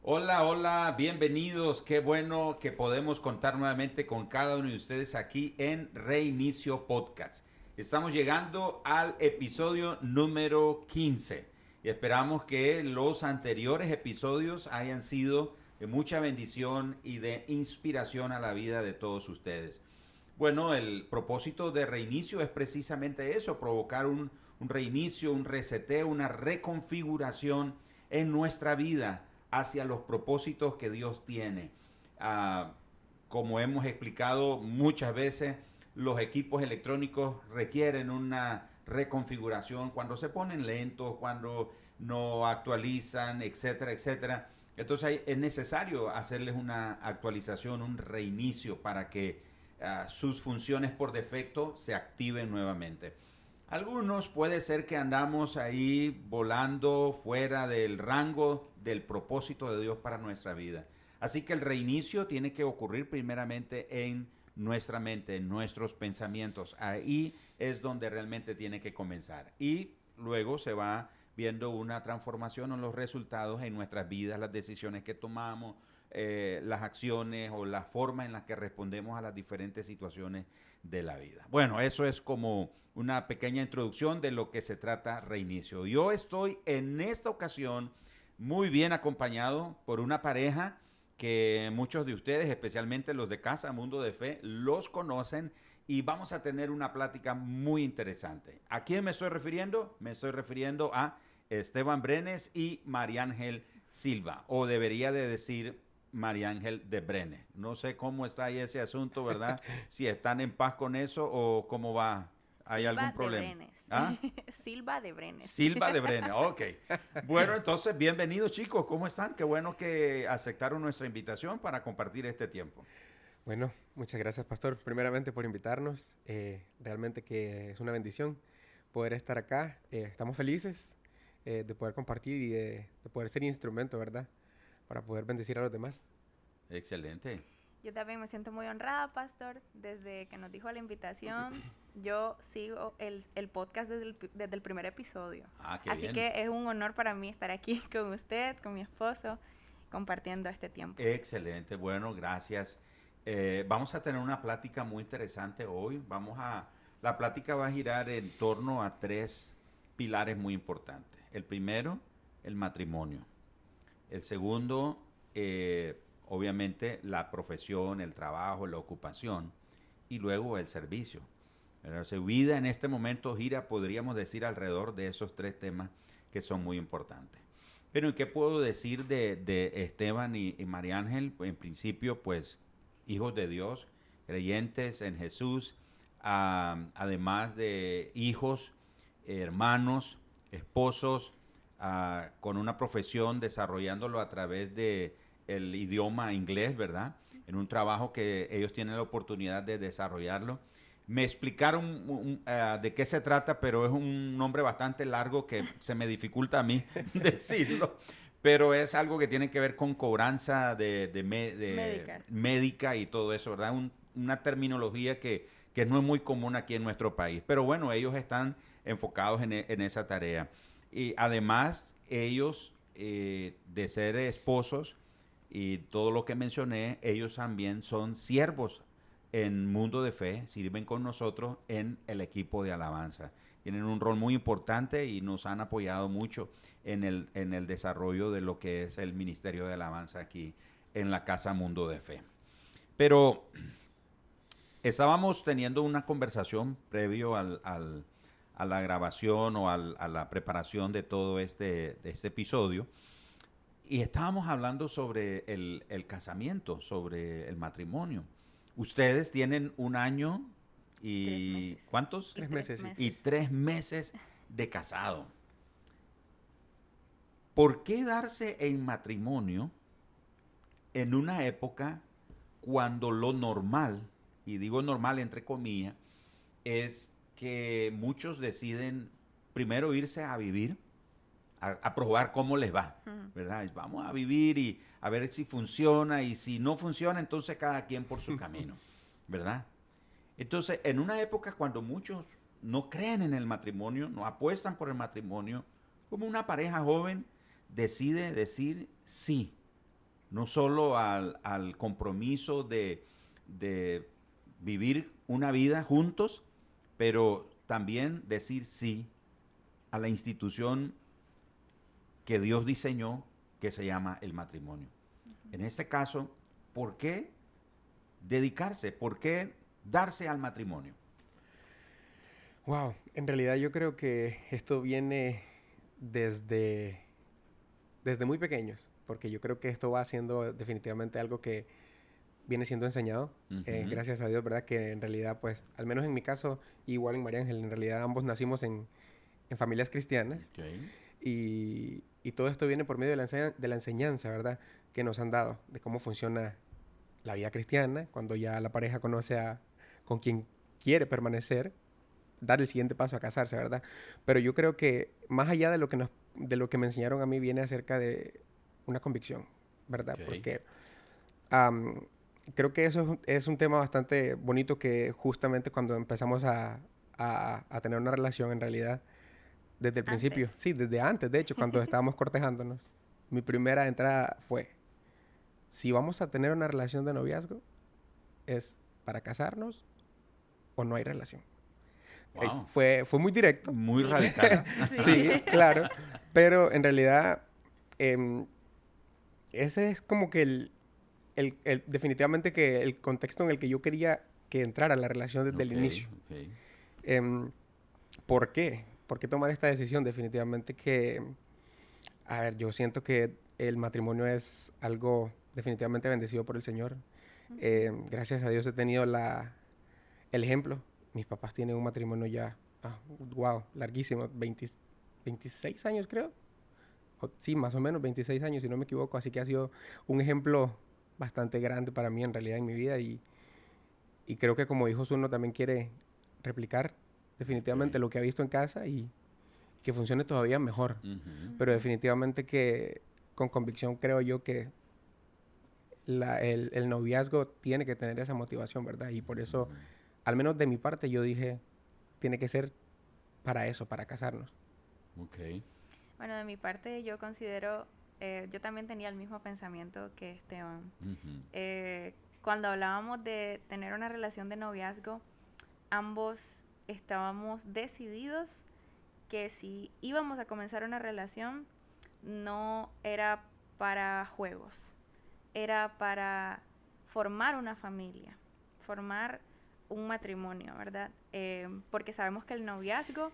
Hola, hola, bienvenidos. Qué bueno que podemos contar nuevamente con cada uno de ustedes aquí en Reinicio Podcast. Estamos llegando al episodio número 15 y esperamos que los anteriores episodios hayan sido de mucha bendición y de inspiración a la vida de todos ustedes. Bueno, el propósito de Reinicio es precisamente eso, provocar un reinicio, un reseteo, una reconfiguración en nuestra vida hacia los propósitos que Dios tiene. Ah, como hemos explicado muchas veces, los equipos electrónicos requieren una reconfiguración cuando se ponen lentos, cuando no actualizan, etcétera, etcétera. Entonces es necesario hacerles una actualización, un reinicio para que sus funciones por defecto se activen nuevamente. Algunos puede ser que andamos ahí volando fuera del rango del propósito de Dios para nuestra vida. Así que el reinicio tiene que ocurrir primeramente en nuestra mente, en nuestros pensamientos. Ahí es donde realmente tiene que comenzar. Y luego se va viendo una transformación en los resultados en nuestras vidas, las decisiones que tomamos, las acciones o la forma en la que respondemos a las diferentes situaciones de la vida. Bueno, eso es como una pequeña introducción de lo que se trata Reinicio. Yo estoy en esta ocasión muy bien acompañado por una pareja que muchos de ustedes, especialmente los de Casa Mundo de Fe, los conocen y vamos a tener una plática muy interesante. ¿A quién me estoy refiriendo? Me estoy refiriendo a Esteban Brenes y María Ángel Silva, o debería de decir María Ángel de Brenes. No sé cómo está ahí ese asunto, ¿verdad? Si están en paz con eso o cómo va. ¿Hay Silva algún de problema? Brenes. ¿Ah? Silva de Brenes. Silva de Brenes, ok. Bueno, entonces, bienvenidos chicos, ¿cómo están? Qué bueno que aceptaron nuestra invitación para compartir este tiempo. Bueno, muchas gracias, Pastor, primeramente por invitarnos. Realmente que es una bendición poder estar acá. Estamos felices de poder compartir y de poder ser instrumento, ¿verdad? Para poder bendecir a los demás. Excelente. Yo también me siento muy honrada, Pastor. Desde que nos dijo la invitación, yo sigo el podcast desde el primer episodio. Ah, qué Así bien. que es un honor para mí estar aquí con usted, con mi esposo, compartiendo este tiempo. Excelente, bueno, gracias. Vamos a tener una plática muy interesante hoy. La plática va a girar en torno a tres pilares muy importantes. El primero, el matrimonio. El segundo, obviamente, la profesión, el trabajo, la ocupación. Y luego el servicio. Pero su vida en este momento gira, podríamos decir, alrededor de esos tres temas que son muy importantes. Pero ¿qué puedo decir de Esteban y María Ángel? En principio, pues, hijos de Dios, creyentes en Jesús, además de hijos, hermanos, esposos, con una profesión desarrollándolo a través de el idioma inglés, ¿verdad? En un trabajo que ellos tienen la oportunidad de desarrollarlo. Me explicaron de qué se trata, pero es un nombre bastante largo que se me dificulta a mí decirlo. Pero es algo que tiene que ver con cobranza de Médica. médica y todo eso, ¿verdad? Una terminología que no es muy común aquí en nuestro país. Pero bueno, ellos están enfocados en esa tarea. Y además, ellos, de ser esposos y todo lo que mencioné, ellos también son siervos en Mundo de Fe, sirven con nosotros en el equipo de alabanza. Tienen un rol muy importante y nos han apoyado mucho en el desarrollo de lo que es el Ministerio de Alabanza aquí en la Casa Mundo de Fe. Pero estábamos teniendo una conversación previo a la grabación o a la preparación de este episodio y estábamos hablando sobre el casamiento, sobre el matrimonio. Ustedes tienen un año y 3 meses. ¿cuántos? 3 meses. Y 3 meses de casado. ¿Por qué darse en matrimonio en una época cuando lo normal, y digo normal entre comillas, es que muchos deciden primero irse a vivir, a probar cómo les va, ¿verdad? Vamos a vivir y a ver si funciona y si no funciona, entonces cada quien por su camino, ¿verdad? Entonces, en una época cuando muchos no creen en el matrimonio, no apuestan por el matrimonio, como una pareja joven decide decir sí, no solo al compromiso de vivir una vida juntos, pero también decir sí a la institución que Dios diseñó, que se llama el matrimonio. En este caso, ¿por qué dedicarse? ¿Por qué darse al matrimonio? Wow, en realidad yo creo que esto viene desde muy pequeños, porque yo creo que esto va siendo definitivamente algo que viene siendo enseñado, gracias a Dios, ¿verdad? Que en realidad, pues, al menos en mi caso, igual en María Ángel, en realidad ambos nacimos en familias cristianas. Okay. Y todo esto viene por medio de la enseñanza, ¿verdad? Que nos han dado, de cómo funciona la vida cristiana, cuando ya la pareja conoce con quien quiere permanecer, dar el siguiente paso a casarse, ¿verdad? Pero yo creo que más allá de lo que me enseñaron a mí, viene acerca de una convicción, ¿verdad? Okay. Porque creo que eso es un tema bastante bonito, que justamente cuando empezamos a tener una relación, en realidad, desde el principio, sí, desde antes, de hecho, cuando estábamos cortejándonos, mi primera entrada fue: si vamos a tener una relación de noviazgo, ¿es para casarnos o no hay relación? Wow. Fue muy directo. Muy radical. Sí, claro. Pero en realidad, ese es como que definitivamente que el contexto en el que yo quería que entrara la relación desde el inicio. Okay. ¿Por qué? ¿Por qué tomar esta decisión? Definitivamente que, a ver, yo siento que el matrimonio es algo definitivamente bendecido por el Señor. Gracias a Dios he tenido el ejemplo. Mis papás tienen un matrimonio ya, wow, larguísimo, 26 años creo. Sí, más o menos 26 años, si no me equivoco. Así que ha sido un ejemplo bastante grande para mí en realidad en mi vida. Y creo que como hijos uno también quiere replicar definitivamente lo que ha visto en casa y que funcione todavía mejor. Pero definitivamente que con convicción creo yo que el noviazgo tiene que tener esa motivación, ¿verdad? Y por eso, al menos de mi parte, yo dije, tiene que ser para eso, para casarnos. Okay. Bueno, de mi parte yo considero, yo también tenía el mismo pensamiento que Esteban. Cuando hablábamos de tener una relación de noviazgo, ambos estábamos decididos que si íbamos a comenzar una relación, no era para juegos, era para formar una familia, formar un matrimonio, ¿verdad? Porque sabemos que el noviazgo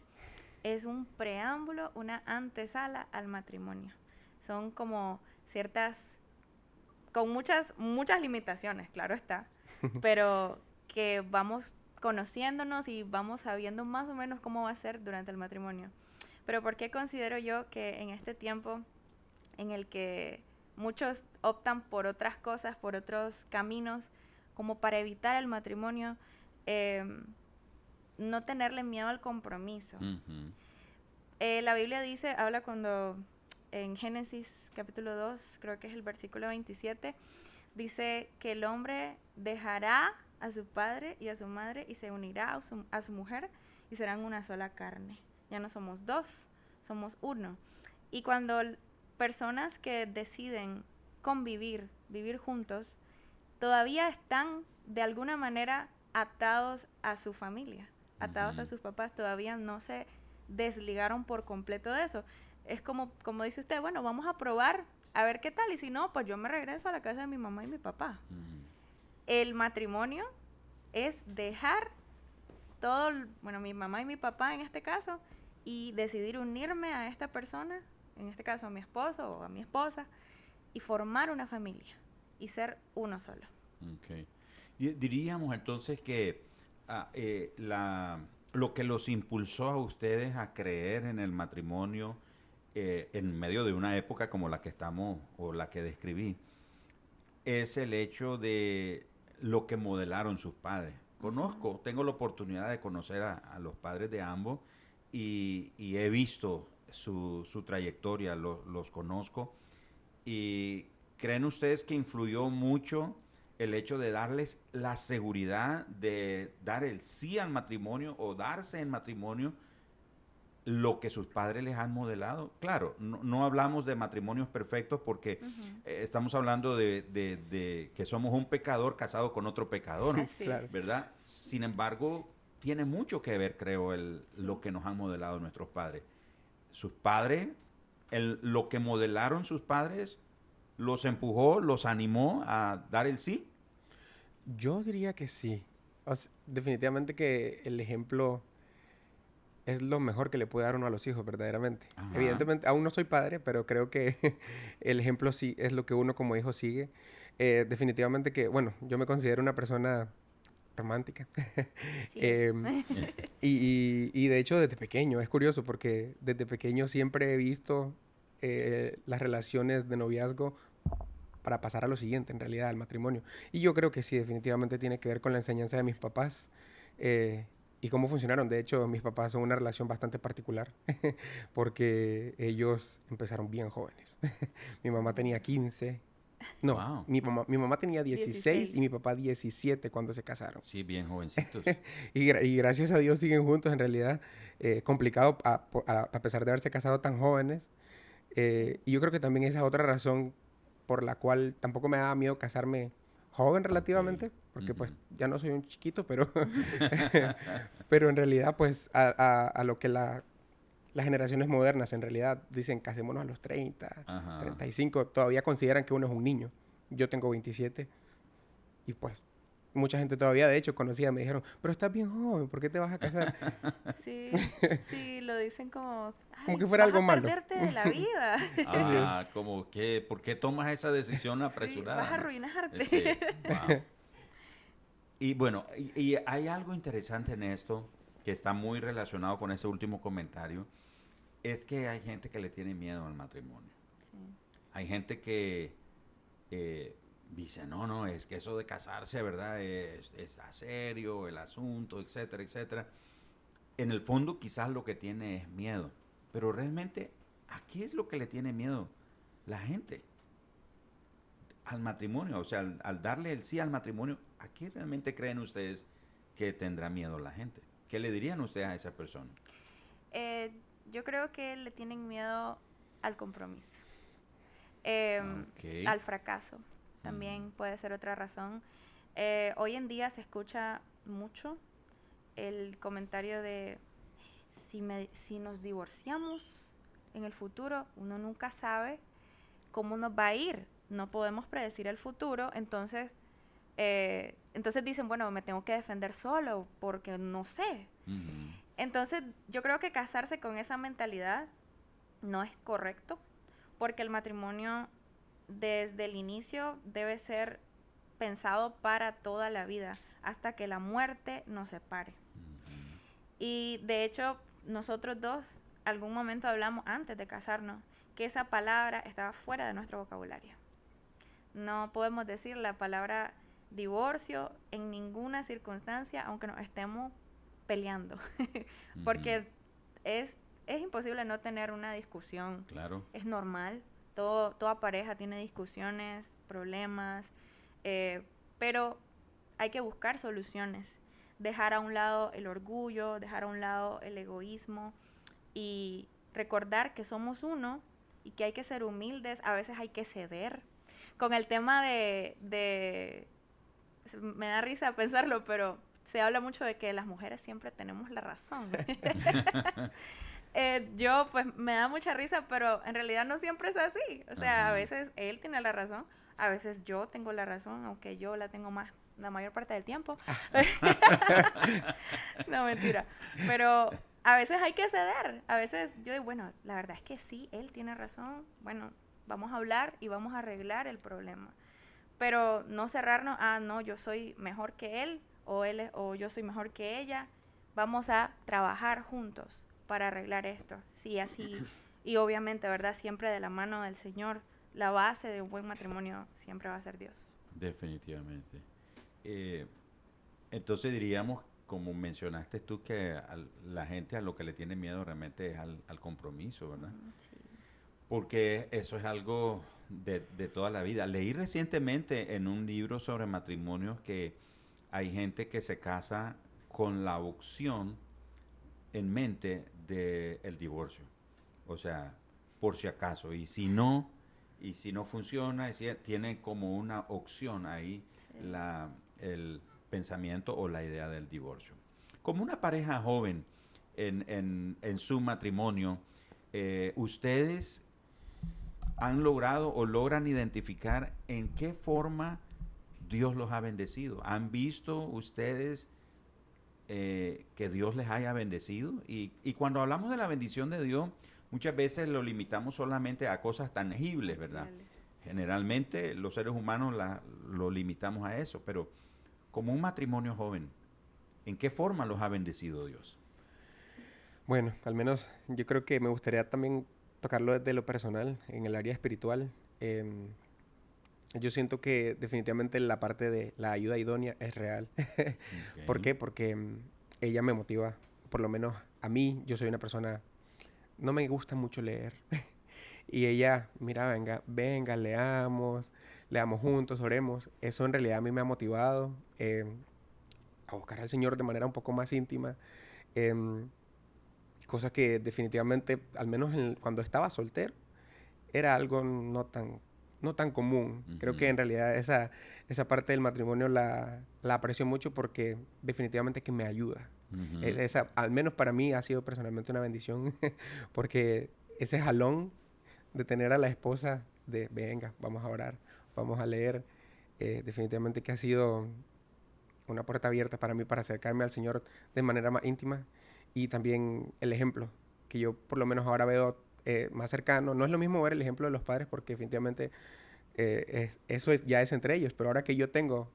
es un preámbulo, una antesala al matrimonio. Son como ciertas, con muchas limitaciones, claro está, pero que vamos conociéndonos y vamos sabiendo más o menos cómo va a ser durante el matrimonio. Pero ¿por qué considero yo que en este tiempo en el que muchos optan por otras cosas, por otros caminos, como para evitar el matrimonio, no tenerle miedo al compromiso? La Biblia habla cuando en Génesis capítulo 2, creo que es el versículo 27, dice que el hombre dejará a su padre y a su madre y se unirá a su mujer y serán una sola carne. Ya no somos dos, somos uno. Y cuando personas que deciden vivir juntos, todavía están de alguna manera atados a su familia, atados a sus papás, todavía no se desligaron por completo de eso. Es como dice usted, bueno, vamos a probar a ver qué tal, y si no, pues yo me regreso a la casa de mi mamá y mi papá. El matrimonio es dejar todo, bueno, mi mamá y mi papá en este caso, y decidir unirme a esta persona, en este caso a mi esposo o a mi esposa, y formar una familia y ser uno solo. Okay. Diríamos entonces que lo que los impulsó a ustedes a creer en el matrimonio en medio de una época como la que estamos o la que describí, es el hecho de lo que modelaron sus padres. Tengo la oportunidad de conocer a los padres de ambos y he visto su trayectoria, los conozco. ¿Y creen ustedes que influyó mucho el hecho de darles la seguridad de dar el sí al matrimonio o darse en matrimonio lo que sus padres les han modelado. Claro, no hablamos de matrimonios perfectos porque estamos hablando de que somos un pecador casado con otro pecador, ¿no? Claro. ¿Verdad? Sin embargo, tiene mucho que ver, creo, lo que nos han modelado nuestros padres. Sus padres, lo que modelaron sus padres, los empujó, los animó a dar el sí. Yo diría que sí. Definitivamente que el ejemplo es lo mejor que le puede dar uno a los hijos, verdaderamente. Ajá. Evidentemente, aún no soy padre, pero creo que el ejemplo sí es lo que uno como hijo sigue. Definitivamente que, bueno, yo me considero una persona romántica. Sí es. Y de hecho desde pequeño, es curioso porque desde pequeño siempre he visto las relaciones de noviazgo para pasar a lo siguiente, en realidad, al matrimonio. Y yo creo que sí, definitivamente tiene que ver con la enseñanza de mis papás y cómo funcionaron. De hecho, mis papás son una relación bastante particular porque ellos empezaron bien jóvenes. Mi mamá tenía 15. No, Wow. mi mamá tenía 16 y mi papá 17 cuando se casaron. Sí, bien jovencitos. Y gracias a Dios siguen juntos, en realidad. Complicado a pesar de haberse casado tan jóvenes. Y yo creo que también esa es otra razón por la cual tampoco me daba miedo casarme joven relativamente, porque pues ya no soy un chiquito, pero, pero en realidad pues a lo que las generaciones modernas en realidad dicen casémonos a los 30, Ajá. 35, todavía consideran que uno es un niño. Yo tengo 27 y pues mucha gente todavía, de hecho, conocida me dijeron, pero estás bien joven, ¿por qué te vas a casar? Sí, sí, lo dicen como... Como que fuera algo malo. Vas a perderte de la vida. Ah, como que, ¿por qué tomas esa decisión apresurada? Vas a ¿no? arruinarte. Sí, wow. Y bueno, y hay algo interesante en esto que está muy relacionado con ese último comentario, es que hay gente que le tiene miedo al matrimonio. Sí. Hay gente que dice, no, es que eso de casarse, ¿verdad? Está serio el asunto, etcétera, etcétera. En el fondo quizás lo que tiene es miedo, pero realmente, ¿a qué es lo que le tiene miedo la gente? Al matrimonio, o sea, al darle el sí al matrimonio, ¿a qué realmente creen ustedes que tendrá miedo la gente? ¿Qué le dirían ustedes a esa persona? Yo creo que le tienen miedo al compromiso, Ok. al fracaso. También puede ser otra razón. Hoy en día se escucha mucho el comentario de si nos divorciamos en el futuro, uno nunca sabe cómo nos va a ir. No podemos predecir el futuro, entonces dicen, bueno, me tengo que defender solo porque no sé. Uh-huh. Entonces yo creo que casarse con esa mentalidad no es correcto, porque el matrimonio desde el inicio debe ser pensado para toda la vida, hasta que la muerte nos separe. Uh-huh. Y de hecho, nosotros dos, algún momento hablamos antes de casarnos, que esa palabra estaba fuera de nuestro vocabulario. No podemos decir la palabra divorcio en ninguna circunstancia, aunque nos estemos peleando, porque es imposible no tener una discusión. Claro. Es normal, toda pareja tiene discusiones, problemas, pero hay que buscar soluciones, dejar a un lado el orgullo, dejar a un lado el egoísmo y recordar que somos uno y que hay que ser humildes, a veces hay que ceder. Con el tema de me da risa pensarlo, pero se habla mucho de que las mujeres siempre tenemos la razón. Yo, pues, me da mucha risa, pero en realidad no siempre es así. O sea, a veces él tiene la razón, a veces yo tengo la razón, aunque yo la tengo más la mayor parte del tiempo. No, mentira. Pero a veces hay que ceder. A veces yo digo, bueno, la verdad es que sí, él tiene razón. Bueno, vamos a hablar y vamos a arreglar el problema. Pero no cerrarnos a, no, yo soy mejor que él o yo soy mejor que ella. Vamos a trabajar juntos para arreglar esto. Sí, así. Y obviamente, ¿verdad? Siempre de la mano del Señor. La base de un buen matrimonio siempre va a ser Dios. Definitivamente. Entonces diríamos, como mencionaste tú, que la gente a lo que le tiene miedo realmente es al compromiso, ¿verdad? Sí. Porque eso es algo de toda la vida. Leí recientemente en un libro sobre matrimonios que hay gente que se casa con la opción en mente del divorcio. O sea, por si acaso. Y si no funciona, tiene como una opción ahí el pensamiento o la idea del divorcio. Como una pareja joven en su matrimonio, ustedes han logrado o logran identificar en qué forma Dios los ha bendecido. ¿Han visto ustedes que Dios les haya bendecido? Y cuando hablamos de la bendición de Dios, muchas veces lo limitamos solamente a cosas tangibles, ¿verdad? Generalmente los seres humanos lo limitamos a eso, pero como un matrimonio joven, ¿en qué forma los ha bendecido Dios? Bueno, al menos yo creo que me gustaría también tocarlo desde lo personal, en el área espiritual. Yo siento que definitivamente la parte de la ayuda idónea es real. Okay. ¿Por qué? Porque ella me motiva, por lo menos a mí. Yo soy una persona, no me gusta mucho leer. Y ella, mira, venga, leamos juntos, oremos. Eso en realidad a mí me ha motivado a buscar al Señor de manera un poco más íntima. Cosa que definitivamente, al menos cuando estaba soltero, era algo no tan común. Uh-huh. Creo que en realidad esa parte del matrimonio la aprecio mucho porque definitivamente que me ayuda. Uh-huh. Al menos para mí ha sido personalmente una bendición porque ese jalón de tener a la esposa de venga, vamos a orar, vamos a leer, definitivamente que ha sido una puerta abierta para mí para acercarme al Señor de manera más íntima. Y también el ejemplo, que yo por lo menos ahora veo más cercano. No es lo mismo ver el ejemplo de los padres porque definitivamente ya es entre ellos. Pero ahora que yo tengo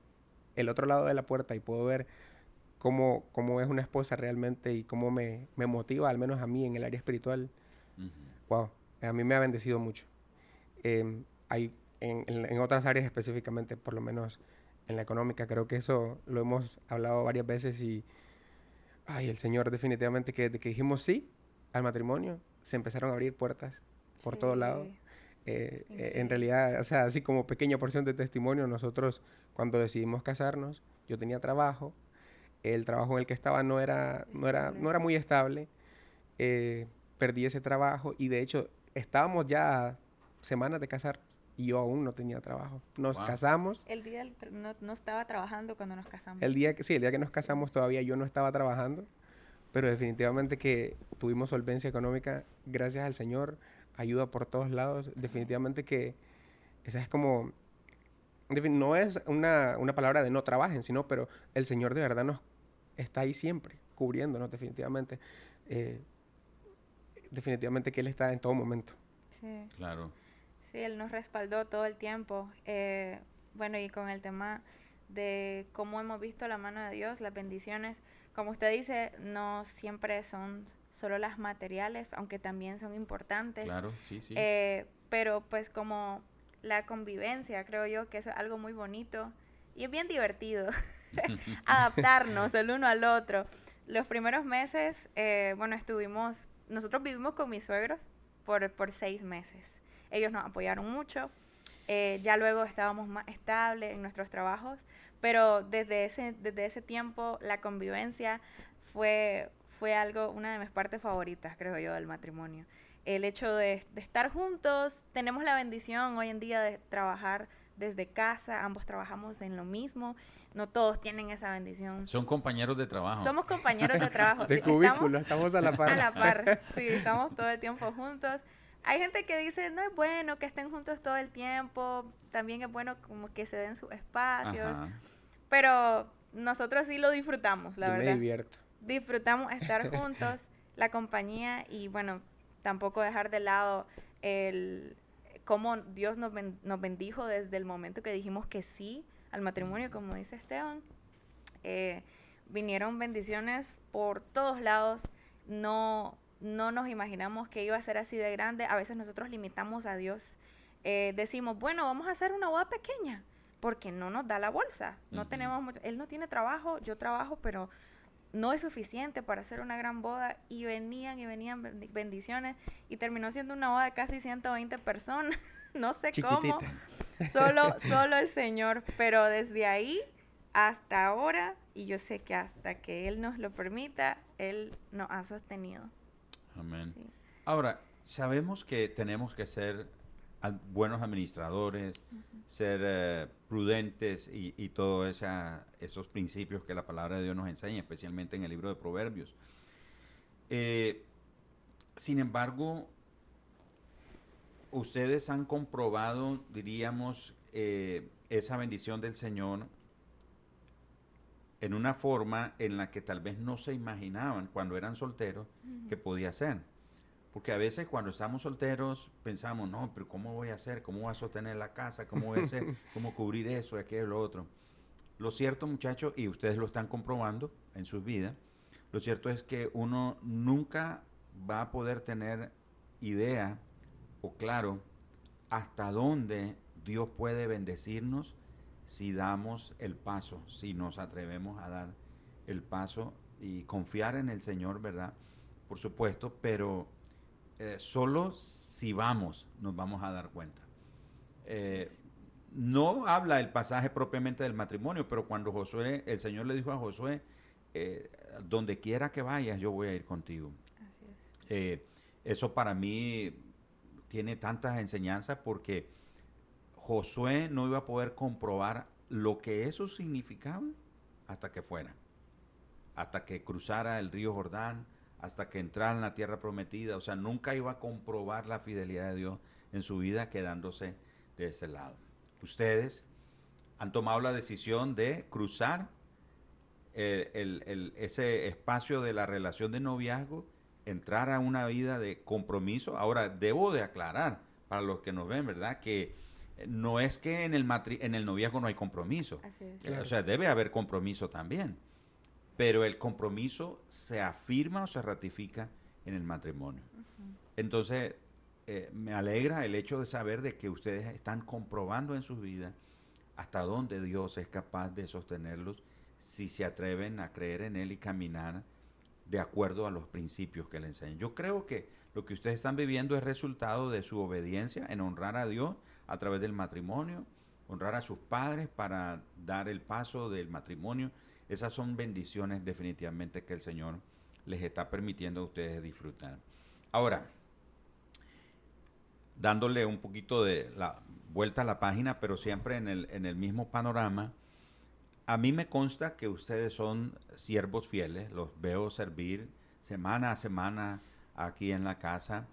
el otro lado de la puerta y puedo ver cómo es una esposa realmente y cómo me motiva, al menos a mí en el área espiritual, wow, a mí me ha bendecido mucho. Hay en otras áreas específicamente, por lo menos en la económica, creo que eso lo hemos hablado varias veces y el Señor definitivamente que desde que dijimos sí al matrimonio, se empezaron a abrir puertas por todos lados. En realidad, o sea, así como pequeña porción de testimonio, nosotros cuando decidimos casarnos, yo tenía trabajo, el trabajo en el que estaba no era muy estable, perdí ese trabajo y de hecho estábamos ya semanas de casarnos y yo aún no tenía trabajo. Nos casamos. El día no estaba trabajando cuando nos casamos. El día que nos casamos todavía yo no estaba trabajando, pero definitivamente que tuvimos solvencia económica gracias al Señor, ayuda por todos lados. Definitivamente que esa es como, no es una palabra de no trabajen, sino, pero el Señor de verdad nos está ahí siempre, cubriéndonos definitivamente. Definitivamente que Él está en todo momento. Sí. Claro. Sí, Él nos respaldó todo el tiempo. Bueno, y con el tema de cómo hemos visto la mano de Dios, las bendiciones, como usted dice, no siempre son solo las materiales, aunque también son importantes. Claro, sí. Pero pues como la convivencia, creo yo que eso es algo muy bonito y es bien divertido adaptarnos el uno al otro. Los primeros meses, nosotros vivimos con mis suegros por 6 meses. Ellos nos apoyaron mucho. Ya luego estábamos más estables en nuestros trabajos, pero desde ese tiempo la convivencia fue una de mis partes favoritas, creo yo, del matrimonio. El hecho de estar juntos, tenemos la bendición hoy en día de trabajar desde casa, ambos trabajamos en lo mismo, no todos tienen esa bendición. Son compañeros de trabajo. Somos compañeros de trabajo. De cubículo, estamos a la par. A la par, sí, estamos todo el tiempo juntos. Hay gente que dice, no es bueno que estén juntos todo el tiempo, también es bueno como que se den sus espacios, ajá, pero nosotros sí lo disfrutamos, la verdad. Me divierto. Disfrutamos estar juntos, la compañía y bueno, tampoco dejar de lado cómo Dios nos bendijo desde el momento que dijimos que sí al matrimonio, como dice Esteban. Vinieron bendiciones por todos lados, no nos imaginamos que iba a ser así de grande. A veces nosotros limitamos a Dios. Decimos, bueno, vamos a hacer una boda pequeña, porque no nos da la bolsa. No tenemos mucho. Él no tiene trabajo, yo trabajo, pero no es suficiente para hacer una gran boda. Y venían bendiciones. Y terminó siendo una boda de casi 120 personas. No sé chiquitita. Cómo. Solo el Señor. Pero desde ahí hasta ahora, y yo sé que hasta que Él nos lo permita, Él nos ha sostenido. Amén. Sí. Ahora, sabemos que tenemos que ser buenos administradores, ser prudentes y todos esos principios que la palabra de Dios nos enseña, especialmente en el libro de Proverbios. Sin embargo, ustedes han comprobado, diríamos, esa bendición del Señor en una forma en la que tal vez no se imaginaban cuando eran solteros que podía ser. Porque a veces cuando estamos solteros pensamos, no, pero ¿cómo voy a hacer? ¿Cómo voy a sostener la casa? ¿Cómo voy a hacer? ¿Cómo cubrir eso, aquello, lo otro? Lo cierto, muchachos, y ustedes lo están comprobando en sus vidas, lo cierto es que uno nunca va a poder tener idea o claro hasta dónde Dios puede bendecirnos si damos el paso, si nos atrevemos a dar el paso y confiar en el Señor, ¿verdad? Por supuesto, pero solo si vamos nos vamos a dar cuenta. No habla el pasaje propiamente del matrimonio, pero cuando el Señor le dijo a Josué, donde quiera que vayas, yo voy a ir contigo. Así es. Eso para mí tiene tantas enseñanzas porque Josué no iba a poder comprobar lo que eso significaba hasta que fuera, hasta que cruzara el río Jordán, hasta que entrara en la tierra prometida. O sea, nunca iba a comprobar la fidelidad de Dios en su vida quedándose de ese lado. Ustedes han tomado la decisión de cruzar ese espacio de la relación de noviazgo, entrar a una vida de compromiso. Ahora, debo de aclarar para los que nos ven, ¿verdad?, que no es que en el noviazgo no hay compromiso. Así es. Claro. O sea, debe haber compromiso también. Pero el compromiso se afirma o se ratifica en el matrimonio. Entonces, me alegra el hecho de saber de que ustedes están comprobando en sus vidas hasta dónde Dios es capaz de sostenerlos si se atreven a creer en Él y caminar de acuerdo a los principios que le enseñan. Yo creo que lo que ustedes están viviendo es resultado de su obediencia en honrar a Dios a través del matrimonio, honrar a sus padres para dar el paso del matrimonio. Esas son bendiciones definitivamente que el Señor les está permitiendo a ustedes disfrutar. Ahora, dándole un poquito de la vuelta a la página, pero siempre en el mismo panorama, a mí me consta que ustedes son siervos fieles, los veo servir semana a semana aquí en la casa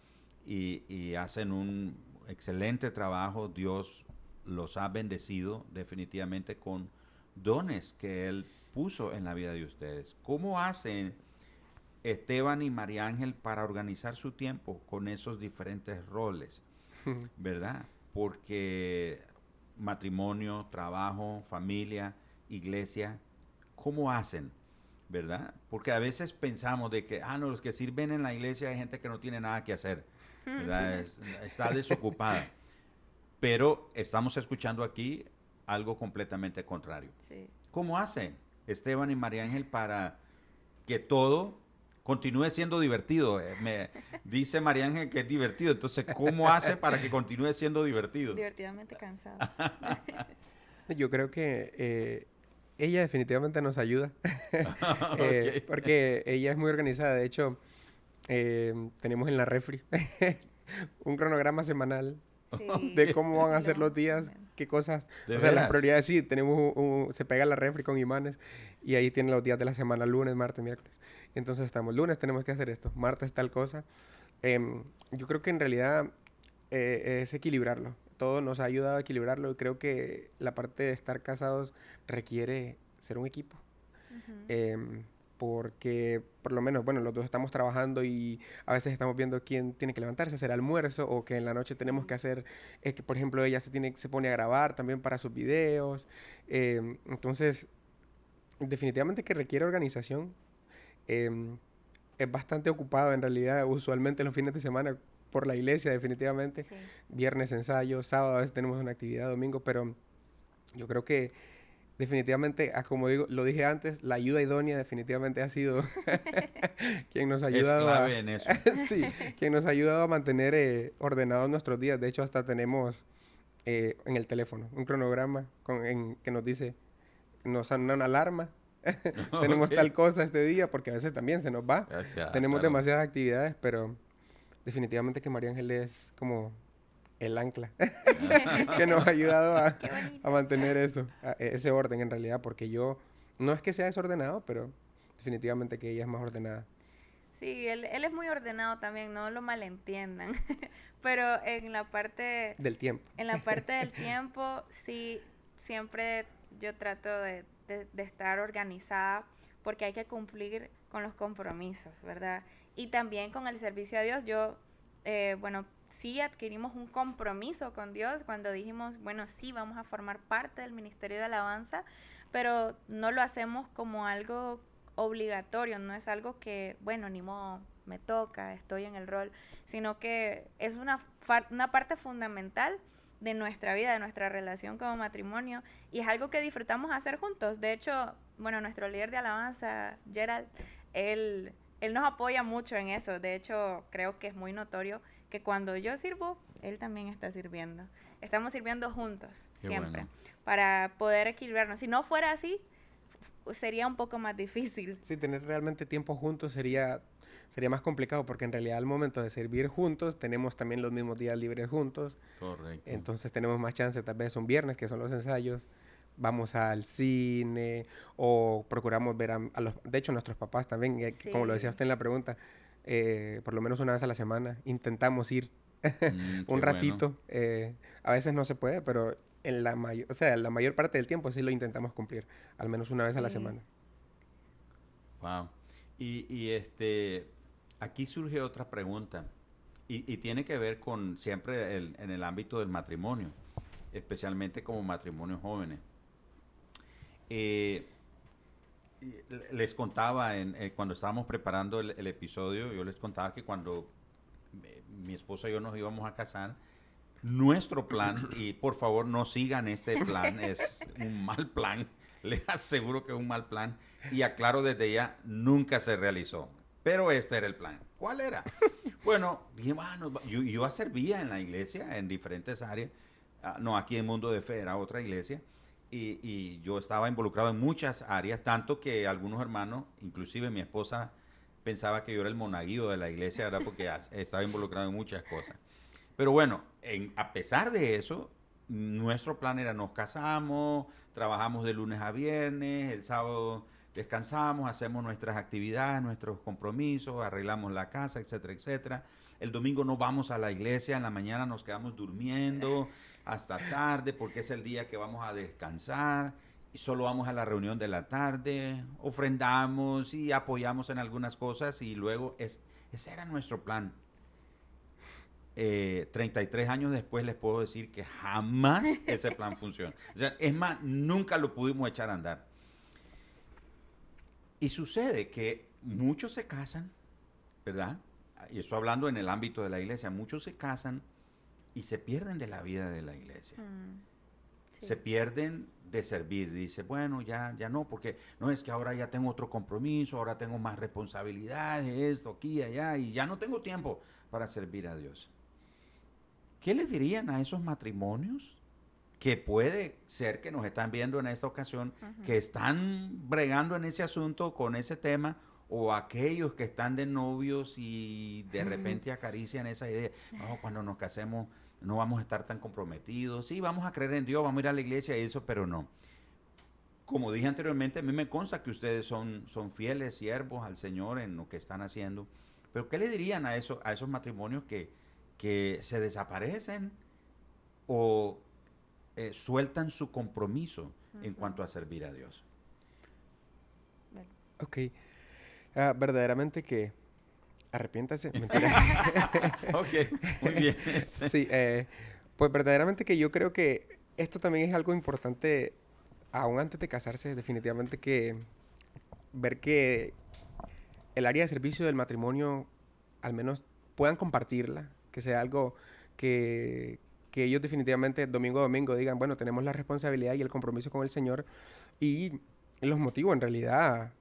y hacen un excelente trabajo. Dios los ha bendecido definitivamente con dones que Él puso en la vida de ustedes. ¿Cómo hacen Esteban y María Ángel para organizar su tiempo con esos diferentes roles? ¿Verdad? Porque matrimonio, trabajo, familia, iglesia, ¿cómo hacen? ¿Verdad? Porque a veces pensamos de que, no, los que sirven en la iglesia hay gente que no tiene nada que hacer, ¿verdad? Está desocupada. Pero estamos escuchando aquí algo completamente contrario. Sí. ¿Cómo hacen Esteban y María Ángel para que todo continúe siendo divertido? Me dice María Ángel que es divertido, entonces ¿cómo hace para que continúe siendo divertido? Divertidamente cansado. Yo creo que ella definitivamente nos ayuda, Okay. porque ella es muy organizada. De hecho, tenemos en la refri un cronograma semanal Sí. de cómo van a ser Lo- los días, qué cosas, ¿De o sea, las veras? prioridades. Sí, tenemos se pega la refri con imanes y ahí tiene los días de la semana, lunes, martes, miércoles. Entonces estamos, lunes tenemos que hacer esto, martes tal cosa. Yo creo que en realidad es equilibrarlo. Todo nos ha ayudado a equilibrarlo y creo que la parte de estar casados requiere ser un equipo. Ujú. Porque por lo menos, bueno, los dos estamos trabajando y a veces estamos viendo quién tiene que levantarse, hacer almuerzo, o que en la noche tenemos que hacer, que por ejemplo ella se pone a grabar también para sus videos. Entonces, definitivamente que requiere organización. Es bastante ocupado en realidad, usualmente los fines de semana por la iglesia, definitivamente. Sí. Viernes ensayo, sábado a veces tenemos una actividad, domingo, pero yo creo que definitivamente, como digo, lo dije antes, la ayuda idónea definitivamente ha sido quien nos ha Es ayudado clave en eso. sí, quien nos ha ayudado a mantener ordenados nuestros días. De hecho, hasta tenemos en el teléfono un cronograma que nos dice, nos da una alarma tenemos Ok. tal cosa este día, porque a veces también se nos va. O sea, Tenemos claro. demasiadas actividades, pero definitivamente que María Ángel es como el ancla que nos ha ayudado Qué a bonito. mantener eso, ese orden en realidad, porque yo no es que sea desordenado, pero definitivamente que ella es más ordenada. Sí, él es muy ordenado también, no lo malentiendan. Pero Del tiempo. en la parte del tiempo, sí, siempre yo trato de estar organizada porque hay que cumplir con los compromisos, ¿verdad? Y también con el servicio a Dios. Bueno, sí adquirimos un compromiso con Dios cuando dijimos, bueno, sí, vamos a formar parte del Ministerio de Alabanza, pero no lo hacemos como algo obligatorio, no es algo que, bueno, ni modo, me toca, estoy en el rol, sino que es una parte fundamental de nuestra vida, de nuestra relación como matrimonio, y es algo que disfrutamos hacer juntos. De hecho, bueno, nuestro líder de alabanza, Gerald, él nos apoya mucho en eso. De hecho, creo que es muy notorio que cuando yo sirvo, él también está sirviendo. Estamos sirviendo juntos, Qué siempre, bueno. para poder equilibrarnos. Si no fuera así, sería un poco más difícil. Sí, tener realmente tiempo juntos sería más complicado, porque en realidad al momento de servir juntos, tenemos también los mismos días libres juntos, Correcto. entonces tenemos más chance, tal vez un viernes, que son los ensayos, vamos al cine, o procuramos ver a los... De hecho, nuestros papás también, que como lo decía Sí. usted en la pregunta, por lo menos una vez a la semana, intentamos ir Qué un bueno. ratito. A veces no se puede, pero en la mayor, o sea, la mayor parte del tiempo sí lo intentamos cumplir, al menos una vez a la Sí. semana. Wow. Y aquí surge otra pregunta y tiene que ver con siempre en el ámbito del matrimonio, especialmente como matrimonios jóvenes. Eh, Les contaba cuando estábamos preparando el episodio, yo les contaba que cuando mi esposa y yo nos íbamos a casar, nuestro plan, y por favor no sigan este plan, es un mal plan, les aseguro que es un mal plan, y aclaro desde ya, nunca se realizó. Pero este era el plan. ¿Cuál era? Bueno, dije, bueno, yo servía en la iglesia, en diferentes áreas, no aquí en Mundo de Fe, era otra iglesia, y yo estaba involucrado en muchas áreas, tanto que algunos hermanos, inclusive mi esposa, pensaba que yo era el monaguillo de la iglesia, ¿verdad? Porque estaba involucrado en muchas cosas. Pero bueno, a pesar de eso, nuestro plan era nos casamos, trabajamos de lunes a viernes, el sábado descansamos, hacemos nuestras actividades, nuestros compromisos, arreglamos la casa, etcétera, etcétera. El domingo no vamos a la iglesia, en la mañana nos quedamos durmiendo hasta tarde porque es el día que vamos a descansar y solo vamos a la reunión de la tarde, ofrendamos y apoyamos en algunas cosas y luego ese era nuestro plan. 33 años después les puedo decir que jamás ese plan funciona. O sea, es más, nunca lo pudimos echar a andar. Y sucede que muchos se casan, ¿verdad? Y estoy hablando en el ámbito de la iglesia, muchos se casan y se pierden de la vida de la iglesia. Sí. Se pierden de servir. Dice, bueno, ya no, porque no es que ahora ya tengo otro compromiso, ahora tengo más responsabilidades, esto, aquí, allá, y ya no tengo tiempo para servir a Dios. ¿Qué le dirían a esos matrimonios que puede ser que nos están viendo en esta ocasión, que están bregando en ese asunto con ese tema, o aquellos que están de novios y de repente acarician esa idea, no, cuando nos casemos no vamos a estar tan comprometidos, sí, vamos a creer en Dios, vamos a ir a la iglesia y eso, pero no. Como dije anteriormente, a mí me consta que ustedes son fieles siervos al Señor en lo que están haciendo, pero ¿qué le dirían a esos matrimonios que se desaparecen o sueltan su compromiso en cuanto a servir a Dios? Ok. Verdaderamente que arrepiéntase. Mentira. Ok, muy bien. Sí, pues verdaderamente que yo creo que esto también es algo importante, aún antes de casarse, definitivamente que ver que el área de servicio del matrimonio al menos puedan compartirla, que sea algo que ellos definitivamente domingo a domingo digan, bueno, tenemos la responsabilidad y el compromiso con el Señor y los motivo en realidad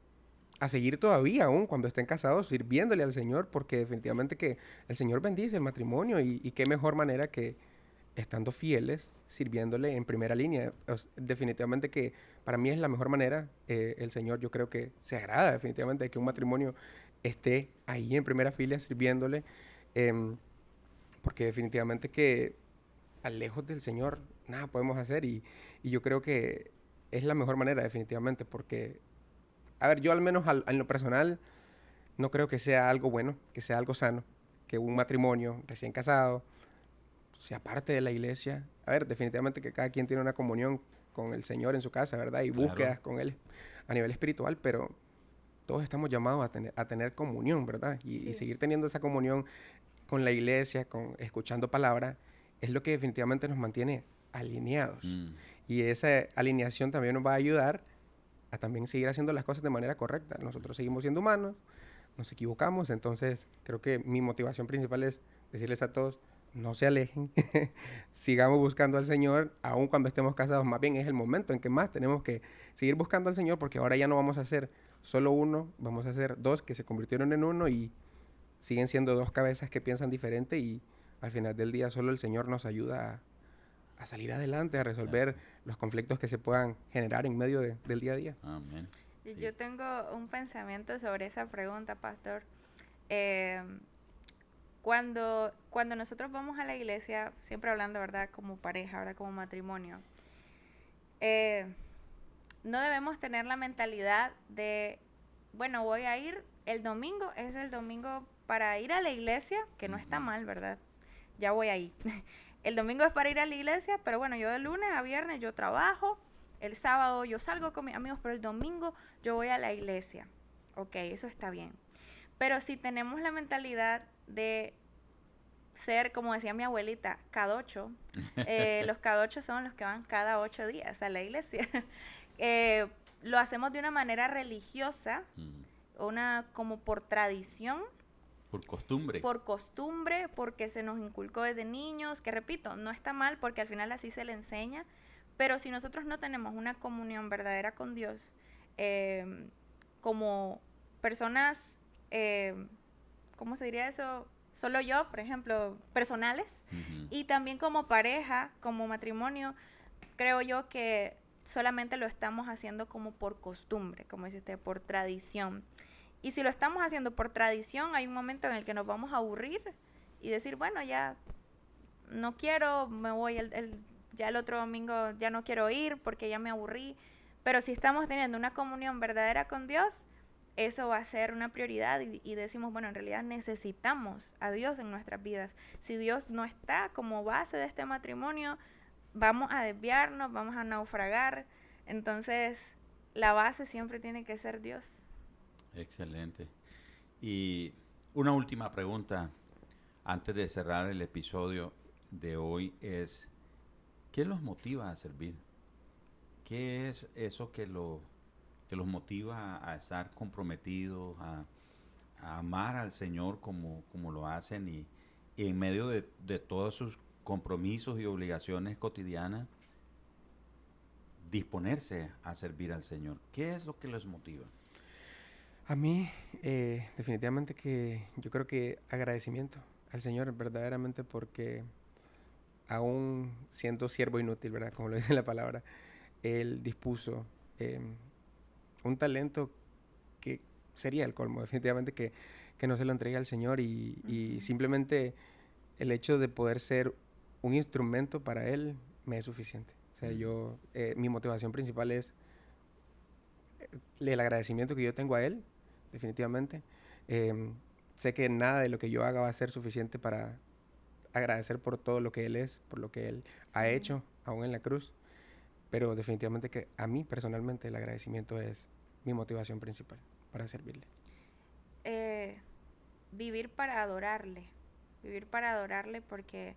a seguir todavía, aún cuando estén casados, sirviéndole al Señor, porque definitivamente que el Señor bendice el matrimonio y qué mejor manera que estando fieles, sirviéndole en primera línea. Definitivamente que para mí es la mejor manera. El Señor, yo creo que se agrada definitivamente de que un matrimonio esté ahí en primera fila sirviéndole, porque definitivamente que lejos del Señor nada podemos hacer, y yo creo que es la mejor manera definitivamente, porque, a ver, yo al menos en lo personal no creo que sea algo bueno, que sea algo sano, que un matrimonio recién casado sea parte de la iglesia. A ver, definitivamente que cada quien tiene una comunión con el Señor en su casa, ¿verdad? Y Claro. búsquedas con Él a nivel espiritual, pero todos estamos llamados a tener comunión, ¿verdad? Y Sí. seguir teniendo esa comunión con la iglesia, escuchando palabra, es lo que definitivamente nos mantiene alineados. Y esa alineación también nos va a ayudar a también seguir haciendo las cosas de manera correcta. Nosotros seguimos siendo humanos, nos equivocamos, entonces creo que mi motivación principal es decirles a todos, no se alejen, sigamos buscando al Señor, aun cuando estemos casados. Más bien es el momento en que más tenemos que seguir buscando al Señor, porque ahora ya no vamos a ser solo uno, vamos a ser dos que se convirtieron en uno y siguen siendo dos cabezas que piensan diferente, y al final del día solo el Señor nos ayuda a salir adelante, a resolver los conflictos que se puedan generar en medio del día a día. Amén. Sí. Yo tengo un pensamiento sobre esa pregunta, pastor. Cuando nosotros vamos a la iglesia, siempre hablando, ¿verdad? Como pareja, ¿verdad? Como matrimonio, no debemos tener la mentalidad de, bueno, voy a ir el domingo, es el domingo para ir a la iglesia, que no está mal, ¿verdad? Ya voy ahí. El domingo es para ir a la iglesia, pero bueno, yo de lunes a viernes yo trabajo, el sábado yo salgo con mis amigos, pero el domingo yo voy a la iglesia. Ok, eso está bien. Pero si tenemos la mentalidad de ser, como decía mi abuelita, cadocho, los cadochos son los que van cada 8 días a la iglesia. Lo hacemos de una manera religiosa, como por tradición. Por costumbre. Por costumbre, porque se nos inculcó desde niños, que repito, no está mal porque al final así se le enseña, pero si nosotros no tenemos una comunión verdadera con Dios, como personas, ¿cómo se diría eso? Solo yo, por ejemplo, personales, y también como pareja, como matrimonio, creo yo que solamente lo estamos haciendo como por costumbre, como dice usted, por tradición. Y si lo estamos haciendo por tradición, hay un momento en el que nos vamos a aburrir y decir, bueno, ya no quiero, me voy ya el otro domingo, ya no quiero ir porque ya me aburrí. Pero si estamos teniendo una comunión verdadera con Dios, eso va a ser una prioridad y decimos, bueno, en realidad necesitamos a Dios en nuestras vidas. Si Dios no está como base de este matrimonio, vamos a desviarnos, vamos a naufragar. Entonces, la base siempre tiene que ser Dios. Excelente. Y una última pregunta antes de cerrar el episodio de hoy es, ¿qué los motiva a servir? ¿Qué es eso que los motiva a estar comprometidos, a amar al Señor como lo hacen y en medio de todos sus compromisos y obligaciones cotidianas, disponerse a servir al Señor? ¿Qué es lo que los motiva? A mí, definitivamente que yo creo que agradecimiento al Señor verdaderamente, porque aún siendo siervo inútil, ¿verdad? Como lo dice la palabra, Él dispuso un talento que sería el colmo, definitivamente que no se lo entregue al Señor y simplemente el hecho de poder ser un instrumento para Él me es suficiente. O sea, mi motivación principal es el agradecimiento que yo tengo a Él, definitivamente. Sé que nada de lo que yo haga va a ser suficiente para agradecer por todo lo que Él es, por lo que Él ha hecho, aún en la cruz. Pero definitivamente que a mí personalmente el agradecimiento es mi motivación principal para servirle. Vivir para adorarle porque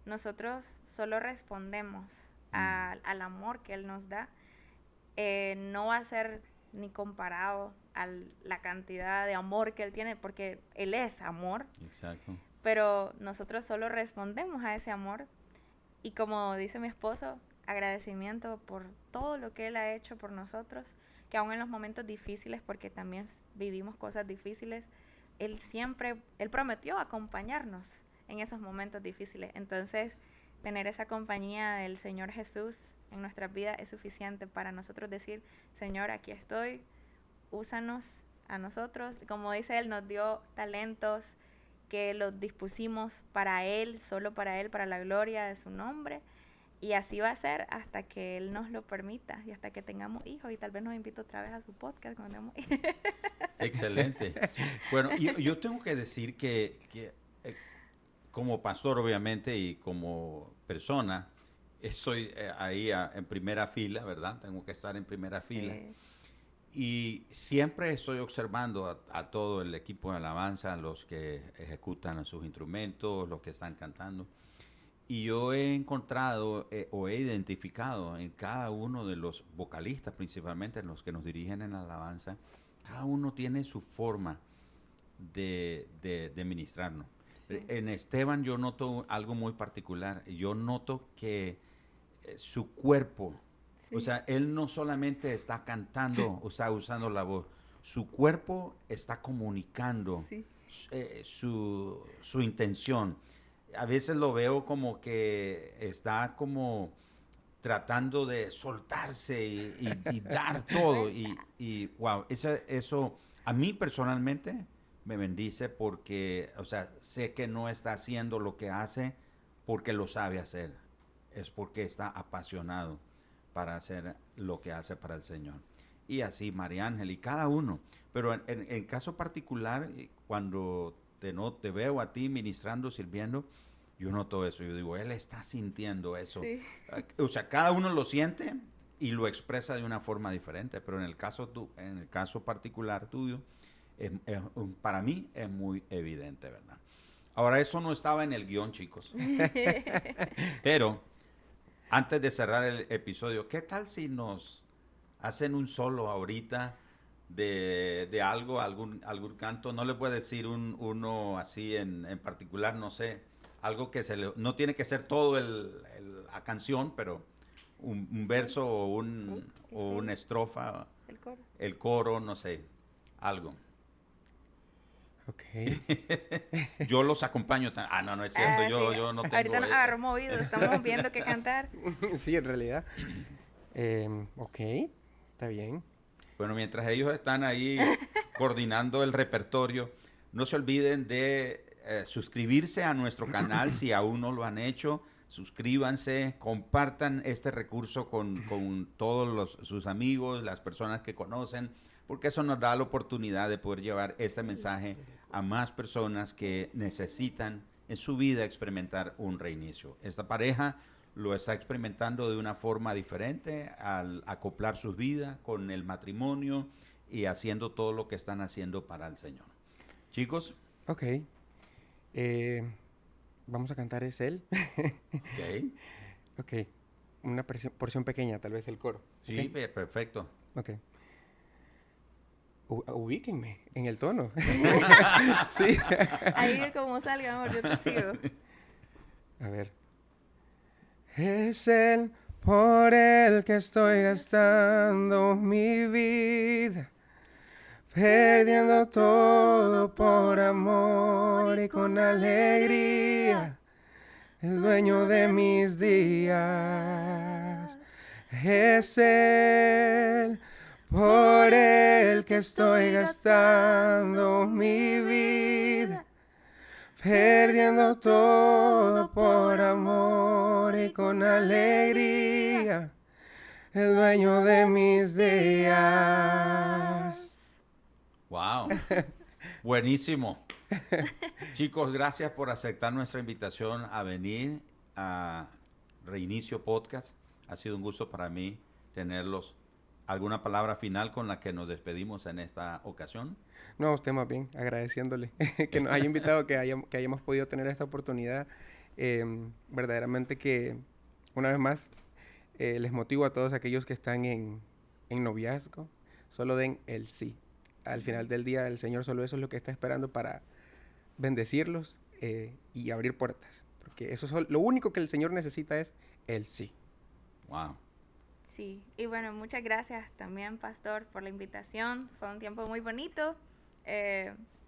nosotros solo respondemos al amor que Él nos da. No va a ser ni comparado a la cantidad de amor que Él tiene, porque Él es amor. Exacto. Pero nosotros solo respondemos a ese amor. Y como dice mi esposo, agradecimiento por todo lo que Él ha hecho por nosotros, que aún en los momentos difíciles, porque también vivimos cosas difíciles, Él prometió acompañarnos en esos momentos difíciles. Entonces, tener esa compañía del Señor Jesús en nuestras vidas es suficiente para nosotros decir, Señor, aquí estoy, úsanos a nosotros. Como dice Él, nos dio talentos que los dispusimos para Él, solo para Él, para la gloria de su nombre. Y así va a ser hasta que Él nos lo permita y hasta que tengamos hijos. Y tal vez nos invite otra vez a su podcast cuando tengamos hijos. Excelente. Bueno, yo tengo que decir que como pastor, obviamente, y como persona, estoy ahí en primera fila, ¿verdad? Tengo que estar en primera fila. Y siempre estoy observando a todo el equipo de alabanza, los que ejecutan sus instrumentos, los que están cantando. Y yo he encontrado o he identificado en cada uno de los vocalistas, principalmente en los que nos dirigen en la alabanza, cada uno tiene su forma de ministrarnos. Sí. En Esteban yo noto algo muy particular. Yo noto que su cuerpo, sí. O sea, él no solamente está cantando, o sea, usando la voz, su cuerpo está comunicando, sí. Su intención. A veces lo veo como que está como tratando de soltarse y dar todo. Y wow, eso a mí personalmente me bendice porque, o sea, sé que no está haciendo lo que hace porque lo sabe hacer. Es porque está apasionado para hacer lo que hace para el Señor. Y así María Ángel y cada uno. Pero en caso particular, cuando te veo a ti ministrando, sirviendo, yo noto eso. Yo digo, él está sintiendo eso. Sí. O sea, cada uno lo siente y lo expresa de una forma diferente. Pero en el caso particular tuyo, para mí es muy evidente, ¿verdad? Ahora, eso no estaba en el guión, chicos. Pero antes de cerrar el episodio, ¿qué tal si nos hacen un solo ahorita de algo, algún canto? No les puedo decir uno así en particular, no sé. Algo que no tiene que ser todo la canción, pero un verso o una estrofa. El coro, no sé, algo. Ok. Yo los acompaño. No es cierto, yo no tengo... Ahorita nos agarró movido, estamos viendo qué cantar. Sí, en realidad. Ok, está bien. Bueno, mientras ellos están ahí coordinando el repertorio, no se olviden de suscribirse a nuestro canal si aún no lo han hecho. Suscríbanse, compartan este recurso con todos sus amigos, las personas que conocen, porque eso nos da la oportunidad de poder llevar este mensaje a más personas que necesitan en su vida experimentar un reinicio. Esta pareja lo está experimentando de una forma diferente al acoplar sus vidas con el matrimonio y haciendo todo lo que están haciendo para el Señor. Chicos. Ok. Vamos a cantar Es Él. Ok. Ok. Una porción pequeña, tal vez el coro. Sí, ¿Okay? Perfecto. Ok. Ubíquenme en el tono. Sí. Ahí como salga, amor, yo te sigo. A ver. Es Él por el que estoy gastando mi vida, perdiendo todo por amor y con alegría, el dueño de mis días. Es Él por el que estoy gastando mi vida, perdiendo todo por amor y con alegría, el dueño de mis días. Wow. Buenísimo. Chicos, gracias por aceptar nuestra invitación a venir a Reinicio Podcast. Ha sido un gusto para mí tenerlos. ¿Alguna palabra final con la que nos despedimos en esta ocasión? No, usted más bien, agradeciéndole que nos haya invitado, que hayamos podido tener esta oportunidad. Verdaderamente que, una vez más, les motivo a todos aquellos que están en noviazgo, solo den el sí. Al final del día, el Señor solo eso es lo que está esperando para bendecirlos y abrir puertas. Porque eso es lo único que el Señor necesita es el sí. Wow. Sí, y bueno, muchas gracias también, Pastor, por la invitación. Fue un tiempo muy bonito.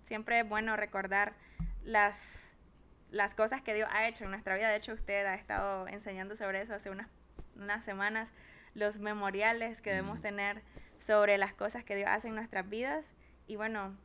Siempre es bueno recordar las las cosas que Dios ha hecho en nuestra vida. De hecho, usted ha estado enseñando sobre eso hace unas semanas, los memoriales que debemos tener sobre las cosas que Dios hace en nuestras vidas. Y bueno,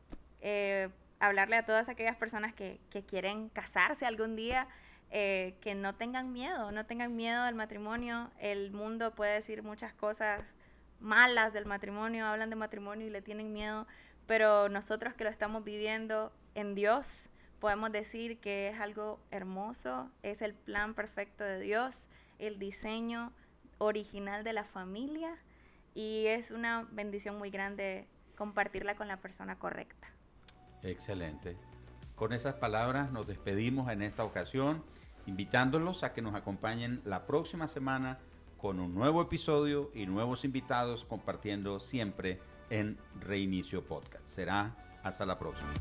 hablarle a todas aquellas personas que quieren casarse algún día, que no tengan miedo del matrimonio. El mundo puede decir muchas cosas malas del matrimonio, hablan de matrimonio y le tienen miedo, pero nosotros que lo estamos viviendo en Dios, podemos decir que es algo hermoso, es el plan perfecto de Dios, el diseño original de la familia, y es una bendición muy grande compartirla con la persona correcta. Excelente. Con esas palabras nos despedimos en esta ocasión, invitándolos a que nos acompañen la próxima semana con un nuevo episodio y nuevos invitados, compartiendo siempre en Reinicio Podcast. Será hasta la próxima.